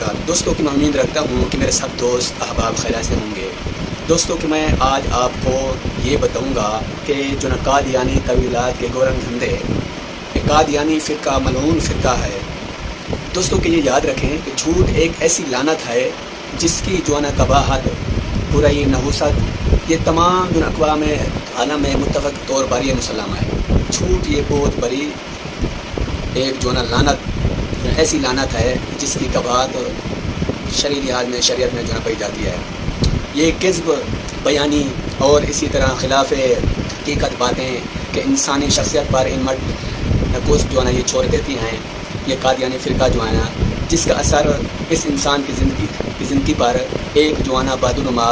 وبرکاتہ۔ دوستوں کی میں امید رکھتا ہوں کہ میرے سب دوست احباب خیریت سے ہوں گے۔ دوستوں کہ میں آج آپ کو یہ بتاؤں گا کہ جو قادیانی طویلات کے گورنگ دھندے، قادیانی فرقہ ملعون فرقہ ہے۔ دوستوں کہ یہ یاد رکھیں کہ جھوٹ ایک ایسی لعنت ہے جس کی جو قباحت، برائی، نحوست یہ تمام جو اقوام عالم میں متفق طور پر یہ مسلم ہے۔ جھوٹ یہ بہت بڑی ایک جو لعنت، ایسی لعنت ہے جس کی قباحت شرعی لحاظ میں شریعت میں جو پائی جاتی ہے۔ یہ کذب بیانی اور اسی طرح خلاف حقیقت باتیں کہ انسانی شخصیت پر ان نقوص جو یہ چھوڑ دیتی ہیں، یہ قادیانی فرقہ جو ہے نا، جس کا اثر اس انسان کی زندگی پر ایک جو بادنما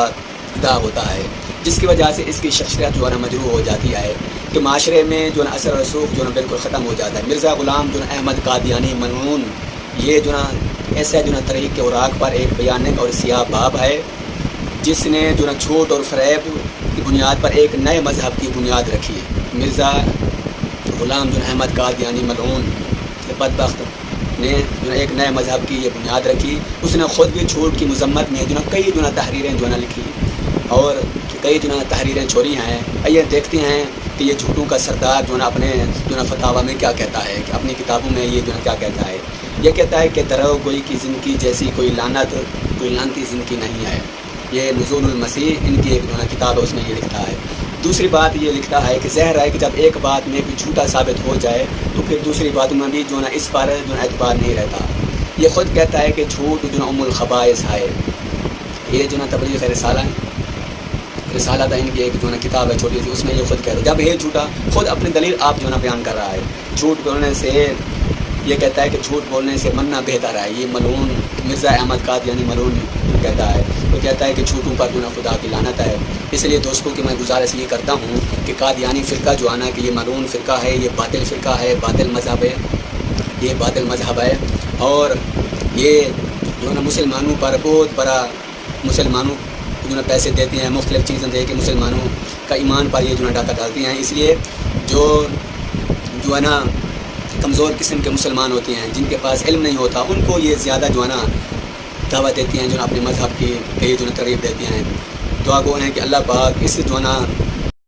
دا ہوتا ہے، جس کی وجہ سے اس کی شخصیت جو مجروح ہو جاتی ہے کہ معاشرے میں جو اثر و رسوخ جو بالکل ختم ہو جاتا ہے۔ مرزا غلام جو احمد قادیانی ملعون یہ جو ایسا جو تحریک کے اوراق پر ایک بیانک اور سیاہ باب ہے، جس نے جو جھوٹ اور فریب کی بنیاد پر ایک نئے مذہب کی بنیاد رکھی ہے۔ مرزا غلام جو احمد قادیانی ملعون بدبخت نے جو ایک نئے مذہب کی یہ بنیاد رکھی۔ اس نے خود بھی جھوٹ کی مذمت میں جو کئی جو تحریریں جو لکھی اور کئی جو تحریریں چھوڑی ہیں۔ آئیے دیکھتے ہیں کہ یہ جھوٹوں کا سردار جو اپنے جو فتاوی میں کیا کہتا ہے، کہ اپنی کتابوں میں یہ جو کیا کہتا ہے۔ یہ کہتا ہے کہ درو گوئی کی زندگی جیسی کوئی لعنتی زندگی نہیں ہے۔ یہ نزول المسیح ان کی ایک جو کتاب ہے، اس میں یہ لکھتا ہے۔ دوسری بات یہ لکھتا ہے کہ ظاہر ہے کہ جب ایک بات میں بھی جھوٹا ثابت ہو جائے تو پھر دوسری باتوں میں بھی جو اس پر جو اعتبار نہیں رہتا۔ یہ خود کہتا ہے کہ جھوٹ جو ام الخبائث ہے۔ یہ جو تبلیغ رسالہ تھا ان کی ایک جو کتاب ہے چھوٹی سی، اس میں یہ خود کہتا ہے جب یہ جھوٹا خود اپنی دلیل آپ جو بیان کر رہا ہے۔ جھوٹ بولنے سے یہ کہتا ہے کہ جھوٹ بولنے سے مرنا بہتر ہے۔ یہ ملعون مرزا احمد قادیانی ملعون کہتا ہے، وہ کہتا ہے کہ جھوٹوں پر جو خدا کی لعنت ہے۔ اس لیے دوستوں کی میں گزارش یہ کرتا ہوں کہ قادیانی فرقہ جو ہے کہ یہ ملعون فرقہ ہے، یہ باطل فرقہ ہے، باطل مذہب ہے، یہ باطل مذہب ہے، اور یہ جو مسلمانوں پر بہت بڑا، مسلمانوں جو پیسے دیتے ہیں، مختلف چیزیں دے کے مسلمانوں کا ایمان پر یہ جو ڈاکہ ڈالتی ہیں۔ اس لیے جو ہے نا کمزور قسم کے مسلمان ہوتے ہیں، جن کے پاس علم نہیں ہوتا، ان کو یہ زیادہ جو ہے نا دعوت دیتی ہیں، جو اپنے مذہب کی یہ جو ترغیب دیتی ہیں۔ دعا گو ہیں کہ اللہ پاک اس جو ہے نا